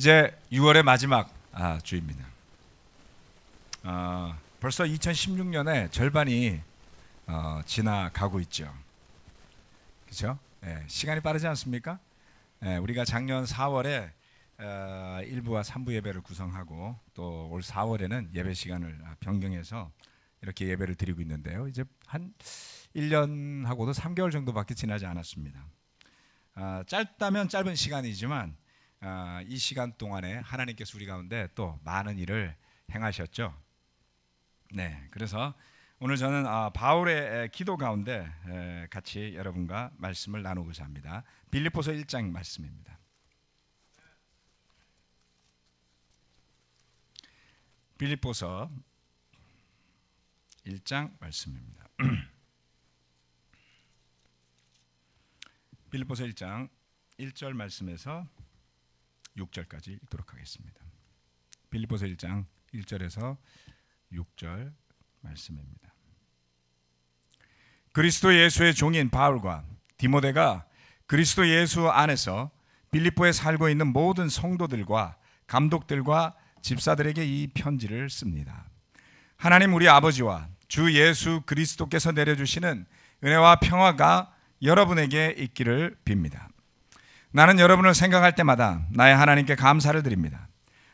이제 6월의 마지막 주입니다. 벌써 2016년의 절반이 지나가고 있죠. 그렇죠? 시간이 빠르지 않습니까? 우리가 작년 4월에 1부와 3부 예배를 구성하고 또 올 4월에는 예배 시간을 변경해서 이렇게 예배를 드리고 있는데요. 이제 한 1년하고도 3개월 정도밖에 지나지 않았습니다. 짧다면 짧은 시간이지만 이 시간 동안에 하나님께서 우리 가운데 또 많은 일을 행하셨죠. 네, 그래서 오늘 저는 바울의 기도 가운데 같이 여러분과 말씀을 나누고자 합니다. 빌립보서 1장 말씀입니다. 빌립보서 1장 말씀입니다. 빌립보서 1장 1절 말씀에서 6절까지 읽도록 하겠습니다. 빌립보서 1장 1절에서 6절 말씀입니다. 그리스도 예수의 종인 바울과 디모데가 그리스도 예수 안에서 빌립보에 살고 있는 모든 성도들과 감독들과 집사들에게 이 편지를 씁니다. 하나님 우리 아버지와 주 예수 그리스도께서 내려주시는 은혜와 평화가 여러분에게 있기를 빕니다. 나는 여러분을 생각할 때마다 나의 하나님께 감사를 드립니다.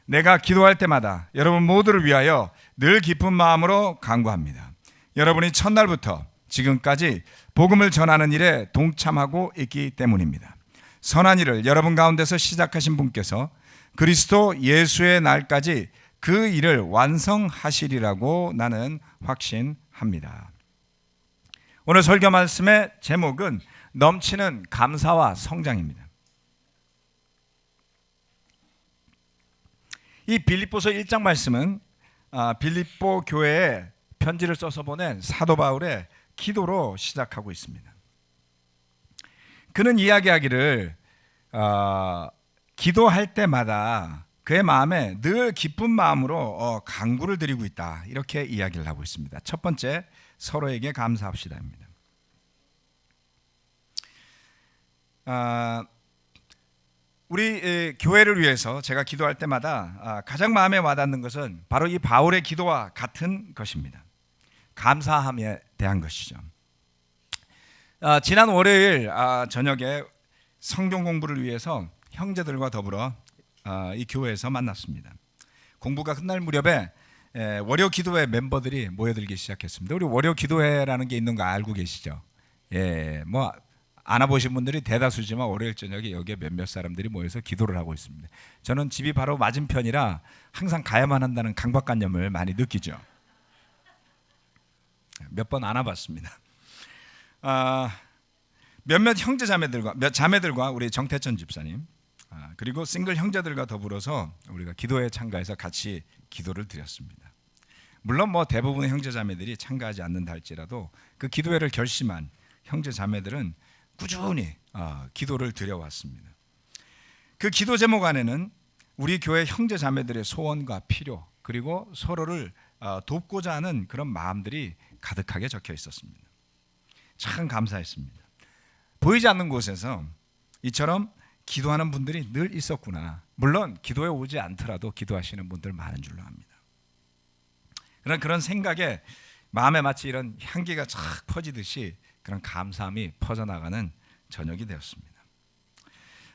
내가 기도할 때마다 여러분 모두를 위하여 늘 기쁜 마음으로 간구합니다. 여러분이 첫날부터 지금까지 복음을 전하는 일에 동참하고 있기 때문입니다. 선한 일을 여러분 가운데서 시작하신 분께서 그리스도 예수의 날까지 그 일을 완성하시리라고 나는 확신합니다. 오늘 설교 말씀의 제목은 넘치는 감사와 성장입니다. 이 빌립보서 1장 말씀은 빌립보 교회에 편지를 써서 보낸 사도 바울의 기도로 시작하고 있습니다. 그는 이야기하기를 기도할 때마다 그의 마음에 늘 기쁜 마음으로 간구를 드리고 있다, 이렇게 이야기를 하고 있습니다. 첫 번째, 서로에게 감사합시다입니다. 우리 교회를 위해서 제가 기도할 때마다 가장 마음에 와닿는 것은 바로 이 바울의 기도와 같은 것입니다. 감사함에 대한 것이죠. 지난 월요일 저녁에 성경 공부를 위해서 형제들과 더불어 이 교회에서 만났습니다. 공부가 끝날 무렵에 월요 기도회 멤버들이 모여들기 시작했습니다. 우리 월요 기도회라는 게 있는 거 알고 계시죠? 뭐 안 와보신 분들이 대다수지만 월요일 저녁에 여기에 몇몇 사람들이 모여서 기도를 하고 있습니다. 저는 집이 바로 맞은편이라 항상 가야만 한다는 강박관념을 많이 느끼죠. 몇 번 안 와봤습니다. 몇몇 자매들과 우리 정태천 집사님, 그리고 싱글 형제들과 더불어서 우리가 기도회에 참가해서 같이 기도를 드렸습니다. 물론 뭐 대부분의 형제 자매들이 참가하지 않는다 할지라도 그 기도회를 결심한 형제 자매들은 꾸준히 기도를 드려왔습니다. 그 기도 제목 안에는 우리 교회 형제 자매들의 소원과 필요, 그리고 서로를 돕고자 하는 그런 마음들이 가득하게 적혀 있었습니다. 참 감사했습니다. 보이지 않는 곳에서 이처럼 기도하는 분들이 늘 있었구나. 물론 기도에 오지 않더라도 기도하시는 분들 많은 줄로 압니다. 그런 생각에 마음에 마치 이런 향기가 쫙 퍼지듯이 그런 감사함이 퍼져나가는 저녁이 되었습니다.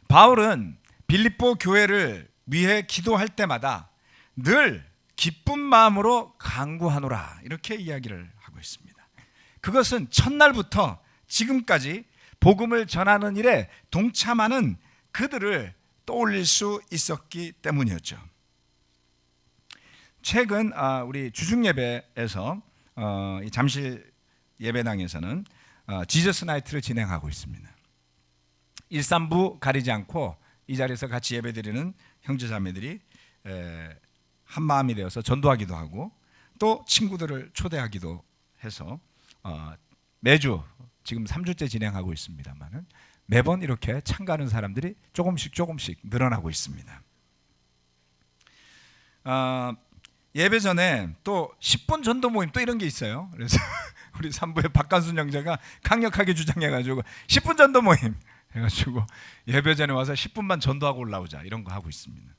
바울은 빌립보 교회를 위해 기도할 때마다 늘 기쁜 마음으로 간구하노라, 이렇게 이야기를 하고 있습니다. 그것은 첫날부터 지금까지 복음을 전하는 일에 동참하는 그들을 떠올릴 수 있었기 때문이었죠. 최근 우리 주중 예배에서 이 잠실 예배당에서는 지저스 나이트를 진행하고 있습니다. 1, 3부 가리지 않고 이 자리에서 같이 예배드리는 형제자매들이 한 마음이 되어서 전도하기도 하고 또 친구들을 초대하기도 해서 매주 지금 3주째 진행하고 있습니다만 매번 이렇게 참가하는 사람들이 조금씩 늘어나고 있습니다. 예배 전에 또 10분 전도 모임 또 이런 게 있어요. 그래서 우리 3부의 박간순 형제가 강력하게 주장해가지고 10분 전도 모임 해가지고 예배 전에 와서 10분만 전도하고 올라오자, 이런 거 하고 있습니다.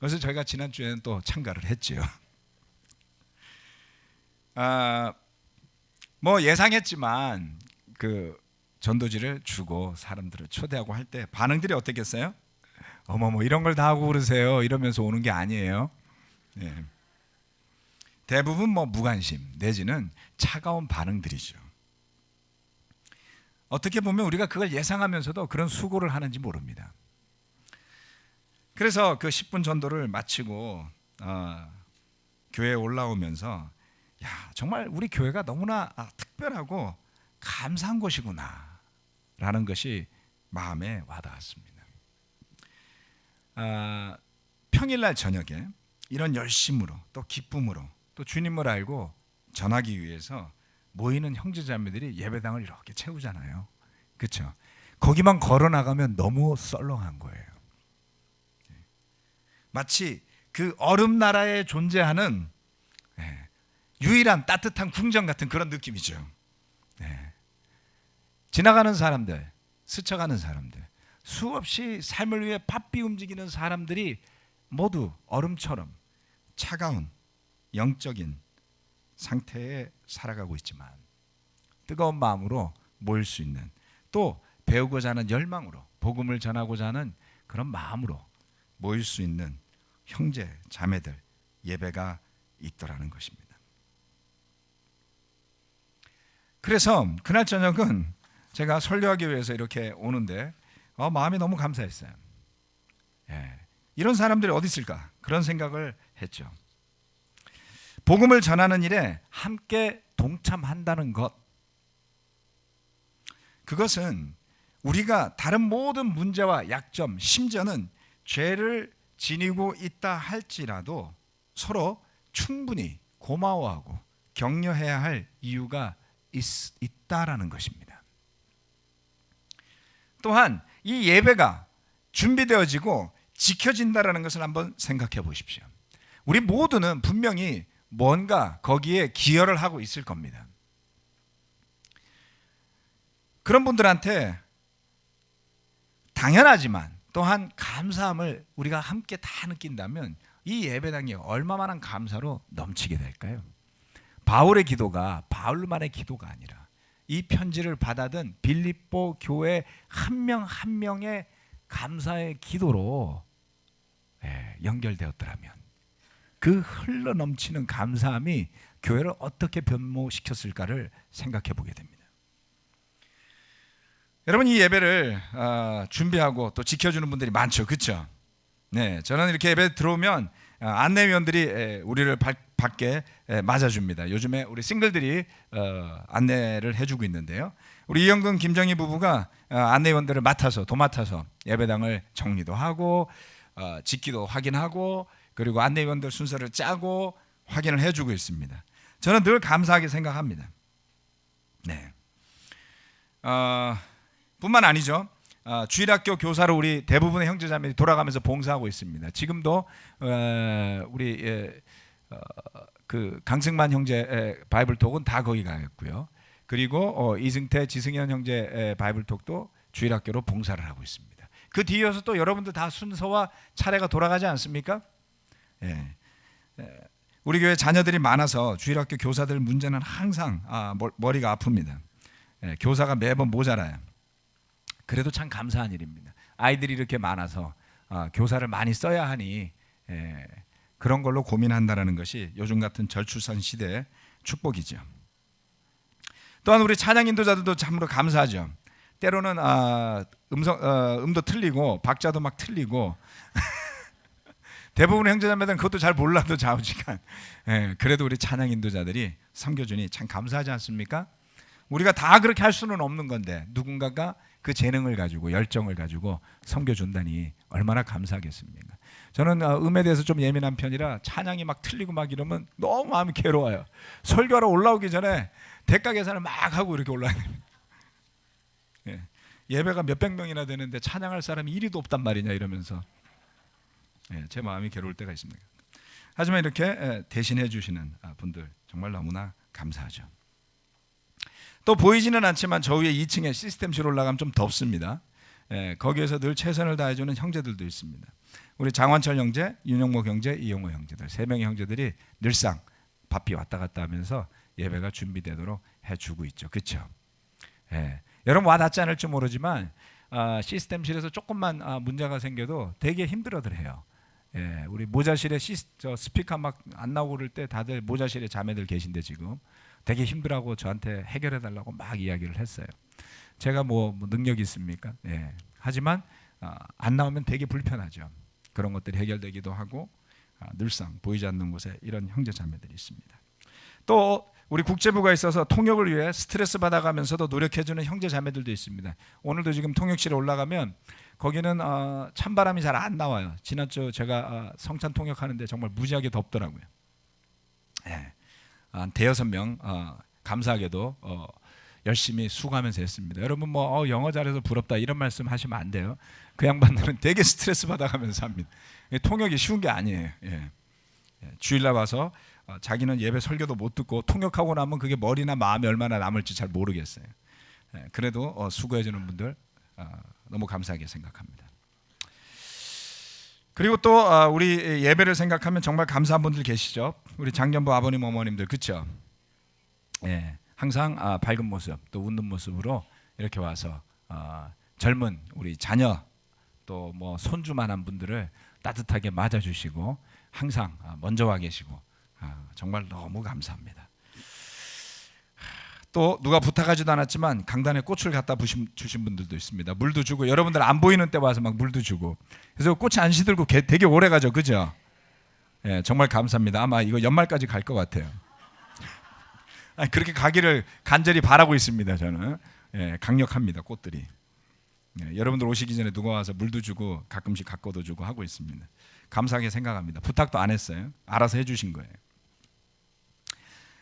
그래서 저희가 지난주에는 또 참가를 했지요. 뭐 예상했지만 그 전도지를 주고 사람들을 초대하고 할 때 반응들이 어땠겠어요? 어머 뭐 이런 걸 다 하고 그러세요 이러면서 오는 게 아니에요. 예. 대부분 뭐 무관심 내지는 차가운 반응들이죠. 어떻게 보면 우리가 그걸 예상하면서도 그런 수고를 하는지 모릅니다. 그래서 그 10분 전도를 마치고 교회에 올라오면서 야 정말 우리 교회가 너무나 특별하고 감사한 곳이구나 라는 것이 마음에 와닿았습니다. 평일날 저녁에 이런 열심으로 또 기쁨으로 또 주님을 알고 전하기 위해서 모이는 형제자매들이 예배당을 이렇게 채우잖아요. 그렇죠? 거기만 걸어 나가면 너무 썰렁한 거예요. 마치 그 얼음 나라에 존재하는 유일한 따뜻한 궁전 같은 그런 느낌이죠. 지나가는 사람들, 스쳐가는 사람들, 수없이 삶을 위해 바삐 움직이는 사람들이 모두 얼음처럼 차가운 영적인 상태에 살아가고 있지만 뜨거운 마음으로 모일 수 있는 또 배우고자 하는 열망으로 복음을 전하고자 하는 그런 마음으로 모일 수 있는 형제 자매들 예배가 있더라는 것입니다. 그래서 그날 저녁은 제가 설교하기 위해서 이렇게 오는데 마음이 너무 감사했어요. 이런 사람들이 어디 있을까 그런 생각을 했죠. 복음을 전하는 일에 함께 동참한다는 것, 그것은 우리가 다른 모든 문제와 약점, 심지어는 죄를 지니고 있다 할지라도 서로 충분히 고마워하고 격려해야 할 이유가 있다라는 것입니다. 또한 이 예배가 준비되어지고 지켜진다라는 것을 한번 생각해 보십시오. 우리 모두는 분명히 뭔가 거기에 기여를 하고 있을 겁니다. 그런 분들한테 당연하지만 또한 감사함을 우리가 함께 다 느낀다면 이 예배당이 얼마만한 감사로 넘치게 될까요? 바울의 기도가 바울만의 기도가 아니라 이 편지를 받아든 빌립보 교회 한 명 한 명의 감사의 기도로 연결되었더라면 그 흘러 넘치는 감사함이 교회를 어떻게 변모시켰을까를 생각해 보게 됩니다. 여러분, 이 예배를 준비하고 또 지켜주는 분들이 많죠, 그렇죠? 네, 저는 이렇게 예배 들어오면 안내위원들이 우리를 밖에 맞아줍니다. 요즘에 우리 싱글들이 안내를 해주고 있는데요. 우리 이영근, 김정희 부부가 안내위원들을 도맡아서 예배당을 정리도 하고 짓기도 확인하고 그리고 안내위원들 순서를 짜고 확인을 해주고 있습니다. 저는 늘 감사하게 생각합니다. 네. 뿐만 아니죠. 주일학교 교사로 우리 대부분의 형제자매들이 돌아가면서 봉사하고 있습니다. 지금도 우리 그 강승만 형제 바이블톡은 다 거기 가겠고요. 그리고 이승태, 지승현 형제 바이블톡도 주일학교로 봉사를 하고 있습니다. 그 뒤이어서 또 여러분들 다 순서와 차례가 돌아가지 않습니까? 우리 교회 자녀들이 많아서 주일학교 교사들 문제는 항상 머리가 아픕니다. 교사가 매번 모자라요. 그래도 참 감사한 일입니다. 아이들이 이렇게 많아서 교사를 많이 써야 하니 그런 걸로 고민한다는 것이 요즘 같은 저출산 시대의 축복이죠. 또한 우리 찬양 인도자들도 참으로 감사하죠. 때로는 음도 틀리고 박자도 막 틀리고 대부분의 형제자매들은 그것도 잘 몰라도 좌우지간 그래도 우리 찬양 인도자들이 섬겨주니 참 감사하지 않습니까? 우리가 다 그렇게 할 수는 없는 건데 누군가가 그 재능을 가지고 열정을 가지고 섬겨준다니 얼마나 감사하겠습니까? 저는 음에 대해서 좀 예민한 편이라 찬양이 막 틀리고 막 이러면 너무 마음이 괴로워요. 설교하러 올라오기 전에 대가 계산을 막 하고 이렇게 올라가야 됩니다. 예배가 몇백 명이나 되는데 찬양할 사람이 1위도 없단 말이냐 이러면서 제 마음이 괴로울 때가 있습니다. 하지만 이렇게 대신해 주시는 분들 정말 너무나 감사하죠. 또 보이지는 않지만 저 위에 2층에 시스템실 올라가면 좀 덥습니다. 거기에서 늘 최선을 다해주는 형제들도 있습니다. 우리 장원철 형제, 윤영목 형제, 이용호 형제들 세 명의 형제들이 늘상 바삐 왔다 갔다 하면서 예배가 준비되도록 해주고 있죠. 그렇죠? 예. 여러분 와닿지 않을지 모르지만 시스템실에서 조금만 문제가 생겨도 되게 힘들어들 해요. 예. 우리 모자실에 스피커 막 안 나오고 그럴 때 다들 모자실에 자매들 계신데 지금 되게 힘들어하고 저한테 해결해 달라고 막 이야기를 했어요. 제가 뭐 능력이 있습니까? 예. 하지만 안 나오면 되게 불편하죠. 그런 것들이 해결되기도 하고 늘상 보이지 않는 곳에 이런 형제 자매들이 있습니다. 또 우리 국제부가 있어서 통역을 위해 스트레스 받아가면서도 노력해주는 형제 자매들도 있습니다. 오늘도 지금 통역실에 올라가면 거기는 찬바람이 잘 안 나와요. 지난주 제가 성찬 통역하는데 정말 무지하게 덥더라고요. 예. 한 대여섯 명 감사하게도 열심히 수고하면서 했습니다. 여러분 뭐 영어 잘해서 부럽다 이런 말씀 하시면 안 돼요. 그 양반들은 되게 스트레스 받아가면서 합니다. 통역이 쉬운 게 아니에요. 예. 주일날 와서 자기는 예배 설교도 못 듣고 통역하고 나면 그게 머리나 마음에 얼마나 남을지 잘 모르겠어요. 예. 그래도 수고해주는 분들 너무 감사하게 생각합니다. 그리고 또 우리 예배를 생각하면 정말 감사한 분들 계시죠. 우리 장년부 아버님 어머님들 그렇죠. 예. 항상 밝은 모습 또 웃는 모습으로 이렇게 와서 젊은 우리 자녀 또 뭐 손주만한 분들을 따뜻하게 맞아주시고 항상 먼저 와 계시고 정말 너무 감사합니다. 또 누가 부탁하지도 않았지만 강단에 꽃을 갖다 주신 분들도 있습니다. 물도 주고 여러분들 안 보이는 때 와서 막 물도 주고 그래서 꽃이 안 시들고 되게 오래 가죠. 그죠? 예, 정말 감사합니다. 아마 이거 연말까지 갈 것 같아요. 그렇게 가기를 간절히 바라고 있습니다. 저는 예, 강력합니다. 꽃들이. 예, 여러분들 오시기 전에 누가 와서 물도 주고 가끔씩 가꿔도 주고 하고 있습니다. 감사하게 생각합니다. 부탁도 안 했어요. 알아서 해주신 거예요.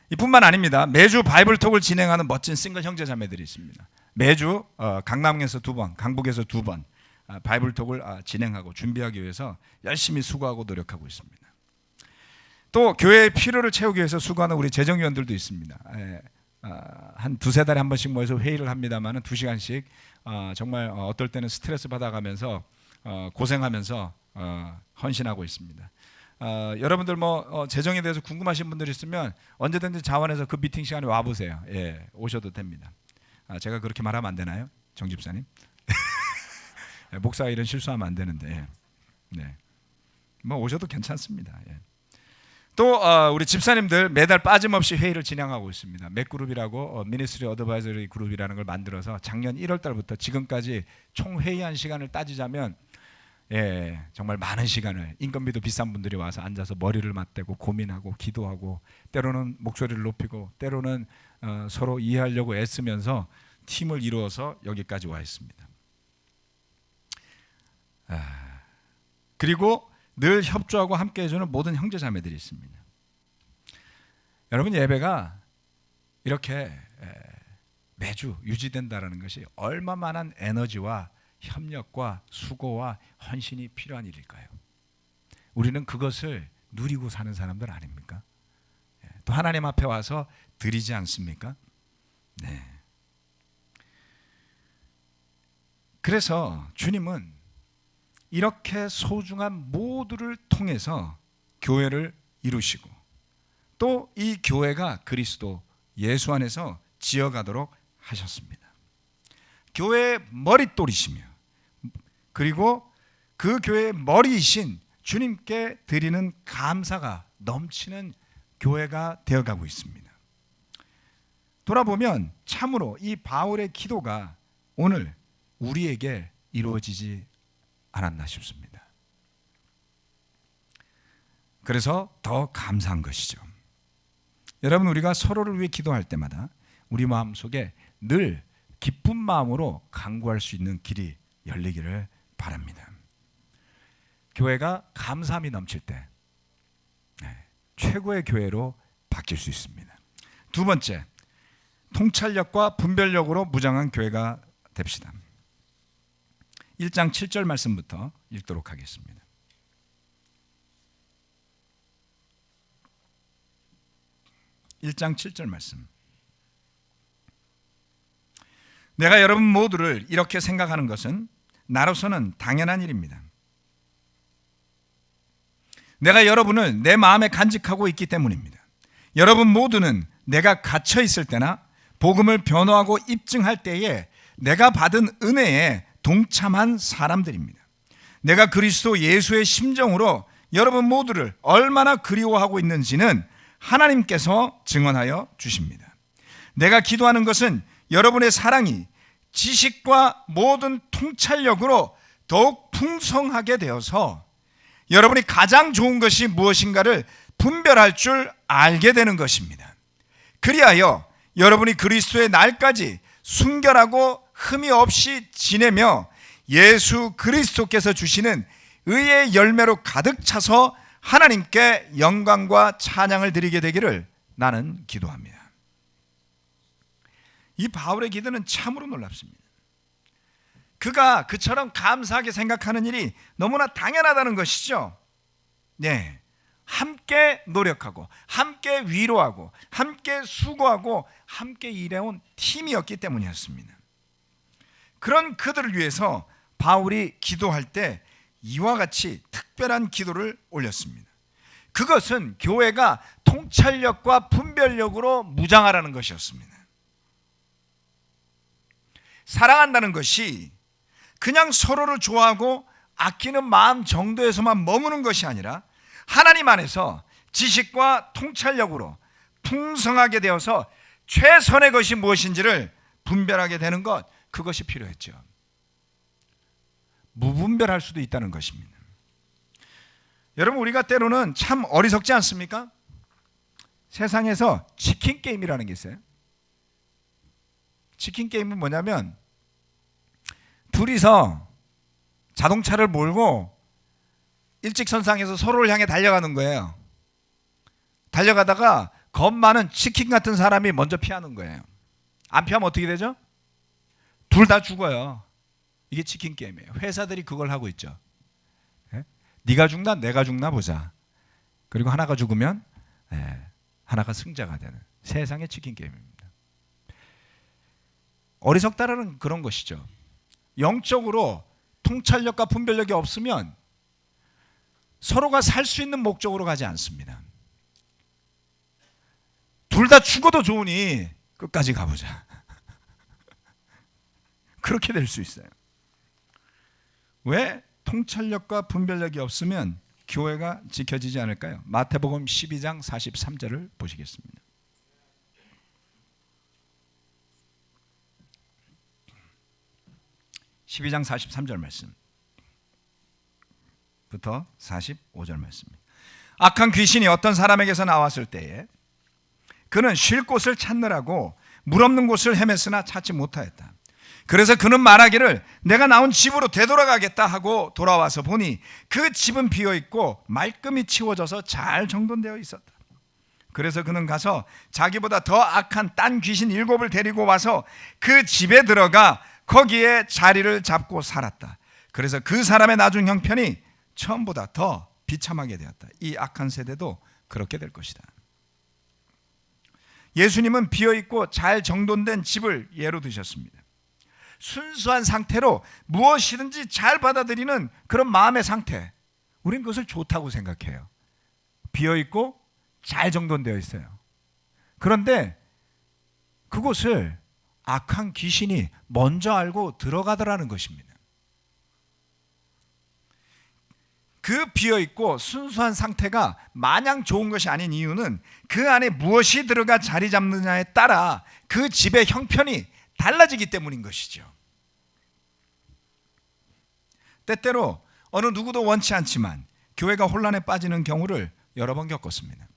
이뿐만 아닙니다. 매주 바이블톡을 진행하는 멋진 싱글 형제 자매들이 있습니다. 매주 강남에서 2번, 강북에서 2번 바이블톡을 진행하고 준비하기 위해서 열심히 수고하고 노력하고 있습니다. 또 교회의 필요를 채우기 위해서 수고하는 우리 재정위원들도 있습니다. 한 두세 달에 한 번씩 모여서 회의를 합니다만 2시간씩 정말 어떨 때는 스트레스 받아가면서 고생하면서 헌신하고 있습니다. 여러분들 뭐 재정에 대해서 궁금하신 분들 있으면 언제든지 자원해서 그 미팅 시간에 와보세요. 예, 오셔도 됩니다. 제가 그렇게 말하면 안 되나요? 정 집사님? 목사 일은 실수하면 안 되는데 예. 네. 뭐 오셔도 괜찮습니다. 예. 또 우리 집사님들 매달 빠짐없이 회의를 진행하고 있습니다. 맥그룹이라고 미니스트리 어드바이저리 그룹이라는 걸 만들어서 작년 1월 달부터 지금까지 총 회의한 시간을 따지자면 예, 정말 많은 시간을 인건비도 비싼 분들이 와서 앉아서 머리를 맞대고 고민하고 기도하고 때로는 목소리를 높이고 때로는 서로 이해하려고 애쓰면서 팀을 이루어서 여기까지 와 있습니다. 그리고 늘 협조하고 함께 해주는 모든 형제 자매들이 있습니다. 여러분 예배가 이렇게 매주 유지된다는 것이 얼마만한 에너지와 협력과 수고와 헌신이 필요한 일일까요? 우리는 그것을 누리고 사는 사람들 아닙니까? 또 하나님 앞에 와서 드리지 않습니까? 네. 그래서 주님은 이렇게 소중한 모두를 통해서 교회를 이루시고 또 이 교회가 그리스도 예수 안에서 지어가도록 하셨습니다. 교회의 머릿돌이시며 그리고 그 교회의 머리이신 주님께 드리는 감사가 넘치는 교회가 되어가고 있습니다. 돌아보면 참으로 이 바울의 기도가 오늘 우리에게 이루어지지 않았나 싶습니다. 그래서 더 감사한 것이죠. 여러분 우리가 서로를 위해 기도할 때마다 우리 마음속에 늘 기쁜 마음으로 간구할 수 있는 길이 열리기를 바랍니다. 교회가 감사함이 넘칠 때 최고의 교회로 바뀔 수 있습니다. 두 번째, 통찰력과 분별력으로 무장한 교회가 됩시다. 1장 7절 말씀부터 읽도록 하겠습니다. (1장 7절) 말씀. 내가 여러분 모두를 이렇게 생각하는 것은 나로서는 당연한 일입니다. 내가 여러분을 내 마음에 간직하고 있기 때문입니다. 여러분 모두는 내가 갇혀 있을 때나 복음을 변호하고 입증할 때에 내가 받은 은혜에 동참한 사람들입니다. 내가 그리스도 예수의 심정으로 여러분 모두를 얼마나 그리워하고 있는지는 하나님께서 증언하여 주십니다. 내가 기도하는 것은 여러분의 사랑이 지식과 모든 통찰력으로 더욱 풍성하게 되어서 여러분이 가장 좋은 것이 무엇인가를 분별할 줄 알게 되는 것입니다. 그리하여 여러분이 그리스도의 날까지 순결하고 흠이 없이 지내며 예수 그리스도께서 주시는 의의 열매로 가득 차서 하나님께 영광과 찬양을 드리게 되기를 나는 기도합니다. 이 바울의 기도는 참으로 놀랍습니다. 그가 그처럼 감사하게 생각하는 일이 너무나 당연하다는 것이죠. 네, 함께 노력하고 함께 위로하고 함께 수고하고 함께 일해온 팀이었기 때문이었습니다. 그런 그들을 위해서 바울이 기도할 때 이와 같이 특별한 기도를 올렸습니다. 그것은 교회가 통찰력과 분별력으로 무장하라는 것이었습니다. 사랑한다는 것이 그냥 서로를 좋아하고 아끼는 마음 정도에서만 머무는 것이 아니라 하나님 안에서 지식과 통찰력으로 풍성하게 되어서 최선의 것이 무엇인지를 분별하게 되는 것, 그것이 필요했죠. 무분별할 수도 있다는 것입니다. 여러분, 우리가 때로는 참 어리석지 않습니까? 세상에서 치킨 게임이라는 게 있어요. 치킨 게임은 뭐냐면 둘이서 자동차를 몰고 일직선상에서 서로를 향해 달려가는 거예요. 달려가다가 겁 많은 치킨 같은 사람이 먼저 피하는 거예요. 안 피하면 어떻게 되죠? 둘 다 죽어요. 이게 치킨 게임이에요. 회사들이 그걸 하고 있죠. 네가 죽나 내가 죽나 보자. 그리고 하나가 죽으면 하나가 승자가 되는 세상의 치킨 게임입니다. 어리석다라는 그런 것이죠. 영적으로 통찰력과 분별력이 없으면 서로가 살 수 있는 목적으로 가지 않습니다. 둘 다 죽어도 좋으니 끝까지 가보자. 그렇게 될 수 있어요. 왜? 통찰력과 분별력이 없으면 교회가 지켜지지 않을까요? 마태복음 12장 43절을 보시겠습니다. (12장 43절) 말씀부터 45절 말씀입니다. 악한 귀신이 어떤 사람에게서 나왔을 때에 그는 쉴 곳을 찾느라고 물 없는 곳을 헤맸으나 찾지 못하였다. 그래서 그는 말하기를 내가 나온 집으로 되돌아가겠다 하고 돌아와서 보니 그 집은 비어있고 말끔히 치워져서 잘 정돈되어 있었다. 그래서 그는 가서 자기보다 더 악한 딴 귀신 7을 데리고 와서 그 집에 들어가 거기에 자리를 잡고 살았다. 그래서 그 사람의 나중 형편이 처음보다 더 비참하게 되었다. 이 악한 세대도 그렇게 될 것이다. 예수님은 비어있고 잘 정돈된 집을 예로 드셨습니다. 순수한 상태로 무엇이든지 잘 받아들이는 그런 마음의 상태, 우린 그것을 좋다고 생각해요. 비어있고 잘 정돈되어 있어요. 그런데 그곳을 악한 귀신이 먼저 알고 들어가더라는 것입니다. 그 비어있고 순수한 상태가 마냥 좋은 것이 아닌 이유는 그 안에 무엇이 들어가 자리 잡느냐에 따라 그 집의 형편이 달라지기 때문인 것이죠. 때때로 어느 누구도 원치 않지만 교회가 혼란에 빠지는 경우를 여러 번 겪었습니다.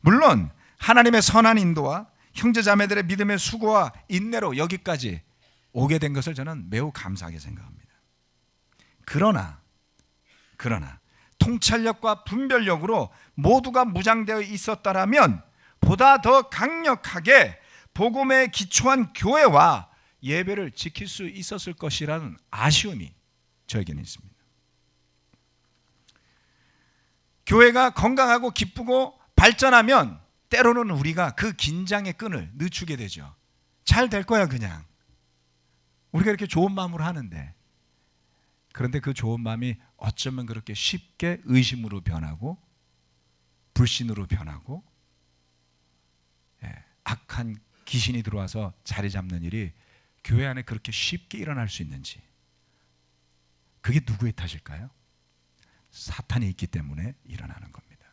물론 하나님의 선한 인도와 형제자매들의 믿음의 수고와 인내로 여기까지 오게 된 것을 저는 매우 감사하게 생각합니다. 그러나 통찰력과 분별력으로 모두가 무장되어 있었다라면 보다 더 강력하게 복음에 기초한 교회와 예배를 지킬 수 있었을 것이라는 아쉬움이 저에게는 있습니다. 교회가 건강하고 기쁘고 발전하면 때로는 우리가 그 긴장의 끈을 늦추게 되죠. 잘 될 거야 그냥. 우리가 이렇게 좋은 마음으로 하는데 그런데 그 좋은 마음이 어쩌면 그렇게 쉽게 의심으로 변하고 불신으로 변하고 악한 귀신이 들어와서 자리 잡는 일이 교회 안에 그렇게 쉽게 일어날 수 있는지, 그게 누구의 탓일까요? 사탄이 있기 때문에 일어나는 겁니다.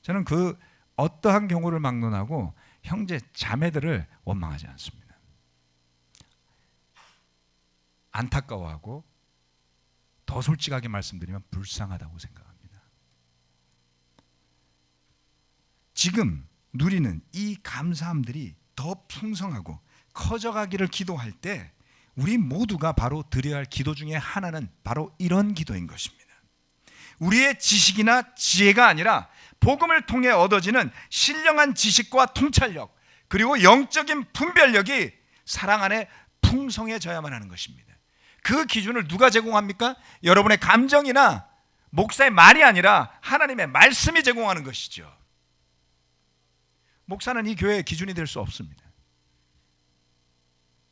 저는 그 어떠한 경우를 막론하고 형제 자매들을 원망하지 않습니다. 안타까워하고 더 솔직하게 말씀드리면 불쌍하다고 생각합니다. 지금 누리는 이 감사함들이 더 풍성하고 커져가기를 기도할 때 우리 모두가 바로 드려야 할 기도 중에 하나는 바로 이런 기도인 것입니다. 우리의 지식이나 지혜가 아니라 복음을 통해 얻어지는 신령한 지식과 통찰력, 그리고 영적인 분별력이 사랑 안에 풍성해져야만 하는 것입니다. 그 기준을 누가 제공합니까? 여러분의 감정이나 목사의 말이 아니라 하나님의 말씀이 제공하는 것이죠. 목사는 이 교회의 기준이 될 수 없습니다.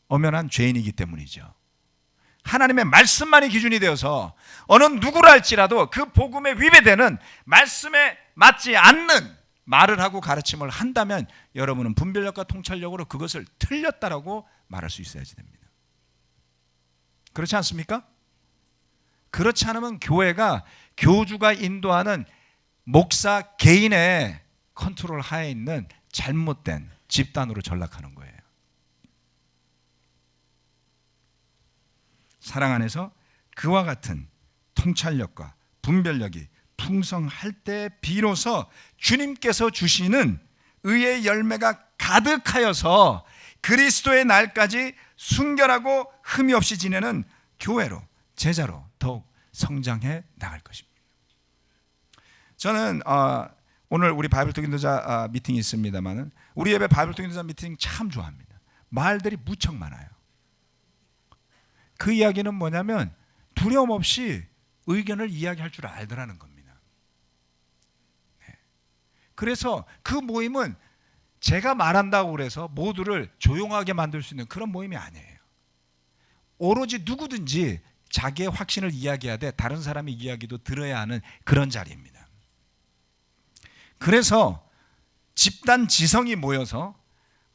엄연한 죄인이기 때문이죠. 하나님의 말씀만이 기준이 되어서 어느 누구를 할지라도 그 복음에 위배되는, 말씀에 맞지 않는 말을 하고 가르침을 한다면 여러분은 분별력과 통찰력으로 그것을 틀렸다라고 말할 수 있어야지 됩니다. 그렇지 않습니까? 그렇지 않으면 교회가 교주가 인도하는 목사 개인의 컨트롤 하에 있는 잘못된 집단으로 전락하는 거예요. 사랑 안에서 그와 같은 통찰력과 분별력이 풍성할 때 비로소 주님께서 주시는 의의 열매가 가득하여서 그리스도의 날까지 순결하고 흠이 없이 지내는 교회로, 제자로 더욱 성장해 나갈 것입니다. 저는 오늘 우리 바이블 통역 인도자 미팅이 있습니다만 우리 예배 바이블 통역 인도자 미팅 참 좋아합니다. 말들이 무척 많아요. 그 이야기는 뭐냐면 두려움 없이 의견을 이야기할 줄 알더라는 겁니다. 그래서 그 모임은 제가 말한다고 그래서 모두를 조용하게 만들 수 있는 그런 모임이 아니에요. 오로지 누구든지 자기의 확신을 이야기해야 돼, 다른 사람의 이야기도 들어야 하는 그런 자리입니다. 그래서 집단 지성이 모여서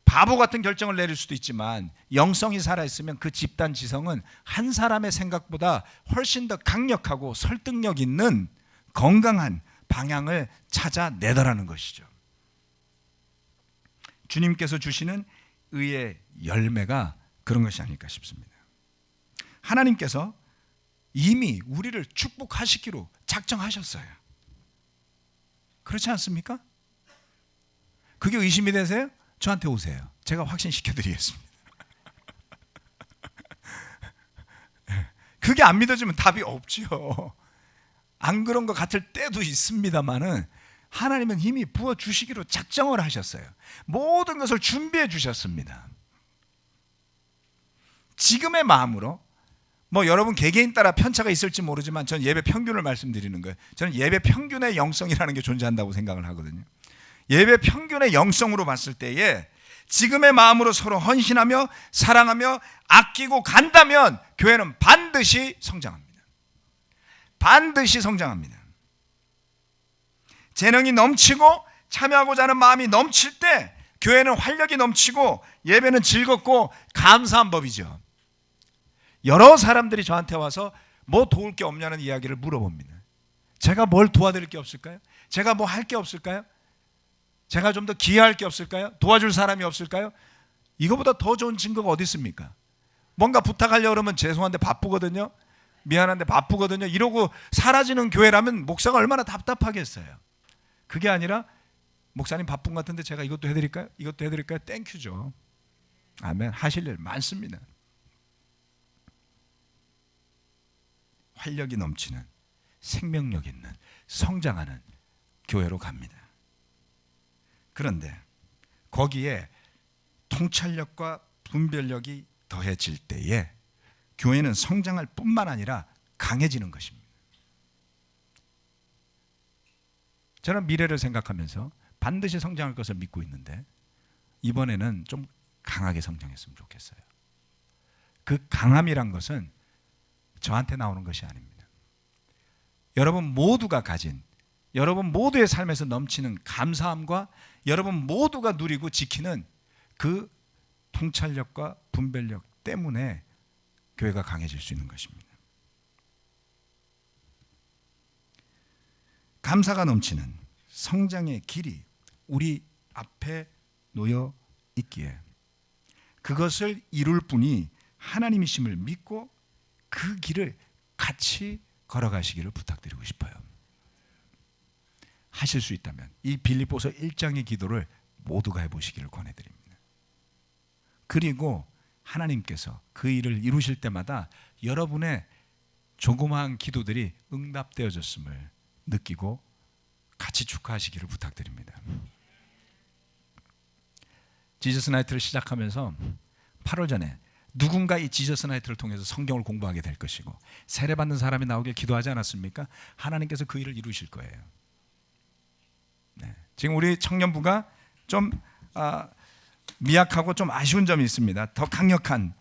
바보 같은 결정을 내릴 수도 있지만 영성이 살아있으면 그 집단 지성은 한 사람의 생각보다 훨씬 더 강력하고 설득력 있는 건강한 방향을 찾아내더라는 것이죠. 주님께서 주시는 의의 열매가 그런 것이 아닐까 싶습니다. 하나님께서 이미 우리를 축복하시기로 작정하셨어요. 그렇지 않습니까? 그게 의심이 되세요? 저한테 오세요. 제가 확신시켜 드리겠습니다. 그게 안 믿어지면 답이 없죠. 안 그런 것 같을 때도 있습니다만은 하나님은 이미 부어주시기로 작정을 하셨어요. 모든 것을 준비해 주셨습니다. 지금의 마음으로, 여러분 개개인 따라 편차가 있을지 모르지만 저는 예배 평균을 말씀드리는 거예요. 저는 예배 평균의 영성이라는 게 존재한다고 생각을 하거든요. 예배 평균의 영성으로 봤을 때에 지금의 마음으로 서로 헌신하며 사랑하며 아끼고 간다면 교회는 반드시 성장합니다. 반드시 성장합니다. 재능이 넘치고 참여하고자 하는 마음이 넘칠 때 교회는 활력이 넘치고 예배는 즐겁고 감사한 법이죠. 여러 사람들이 저한테 와서 뭐 도울 게 없냐는 이야기를 물어봅니다. 제가 뭘 도와드릴 게 없을까요? 제가 뭐 할 게 없을까요? 제가 좀 더 기여할 게 없을까요? 도와줄 사람이 없을까요? 이거보다 더 좋은 증거가 어디 있습니까? 뭔가 부탁하려고 그러면 죄송한데 바쁘거든요. 미안한데 바쁘거든요. 이러고 사라지는 교회라면 목사가 얼마나 답답하겠어요. 그게 아니라 목사님 바쁜 것 같은데 제가 이것도 해드릴까요? 이것도 해드릴까요? 땡큐죠. 아멘. 하실 일 많습니다. 활력이 넘치는, 생명력 있는, 성장하는 교회로 갑니다. 그런데 거기에 통찰력과 분별력이 더해질 때에 교회는 성장할 뿐만 아니라 강해지는 것입니다. 저는 미래를 생각하면서 반드시 성장할 것을 믿고 있는데 이번에는 좀 강하게 성장했으면 좋겠어요. 그 강함이란 것은 저한테 나오는 것이 아닙니다. 여러분 모두가 가진, 여러분 모두의 삶에서 넘치는 감사함과 여러분 모두가 누리고 지키는 그 통찰력과 분별력 때문에 교회가 강해질 수 있는 것입니다. 감사가 넘치는 성장의 길이 우리 앞에 놓여 있기에 그것을 이룰 분이 하나님이심을 믿고 그 길을 같이 걸어가시기를 부탁드리고 싶어요. 하실 수 있다면 이 빌립보서 1장의 기도를 모두가 해보시기를 권해드립니다. 그리고 하나님께서 그 일을 이루실 때마다 여러분의 조그마한 기도들이 응답되어졌음을 느끼고 같이 축하하시기를 부탁드립니다. 지저스 나이트를 시작하면서 8월 전에 누군가 이 지저스 나이트를 통해서 성경을 공부하게 될 것이고 세례받는 사람이 나오길 기도하지 않았습니까? 하나님께서 그 일을 이루실 거예요. 네. 지금 우리 청년부가 좀 미약하고 좀 아쉬운 점이 있습니다. 더 강력한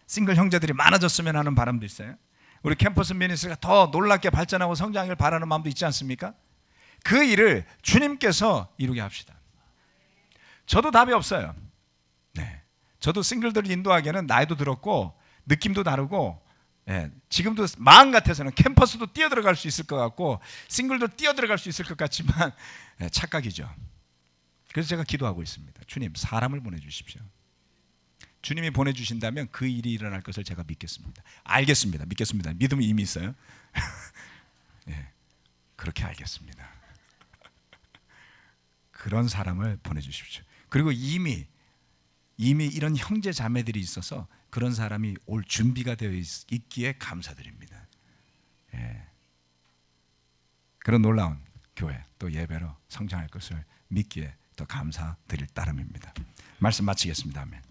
싱글 형제들이 많아졌으면 하는 바람도 있어요. 우리 캠퍼스 미니스트리가 더 놀랍게 발전하고 성장을 바라는 마음도 있지 않습니까? 그 일을 주님께서 이루게 합시다. 저도 답이 없어요. 네. 저도 싱글들을 인도하기에는 나이도 들었고 느낌도 다르고, 지금도 마음 같아서는 캠퍼스도 뛰어들어갈 수 있을 것 같고 싱글도 뛰어들어갈 수 있을 것 같지만 착각이죠. 그래서 제가 기도하고 있습니다. 주님, 사람을 보내주십시오. 주님이 보내주신다면 그 일이 일어날 것을 제가 믿겠습니다. 알겠습니다. 믿겠습니다. 믿음이 이미 있어요. 그렇게 알겠습니다. 그런 사람을 보내주십시오. 그리고 이미 이런 형제 자매들이 있어서 그런 사람이 올 준비가 되어 있기에 감사드립니다. 그런 놀라운 교회 또 예배로 성장할 것을 믿기에 더 감사드릴 따름입니다. 말씀 마치겠습니다. 아멘.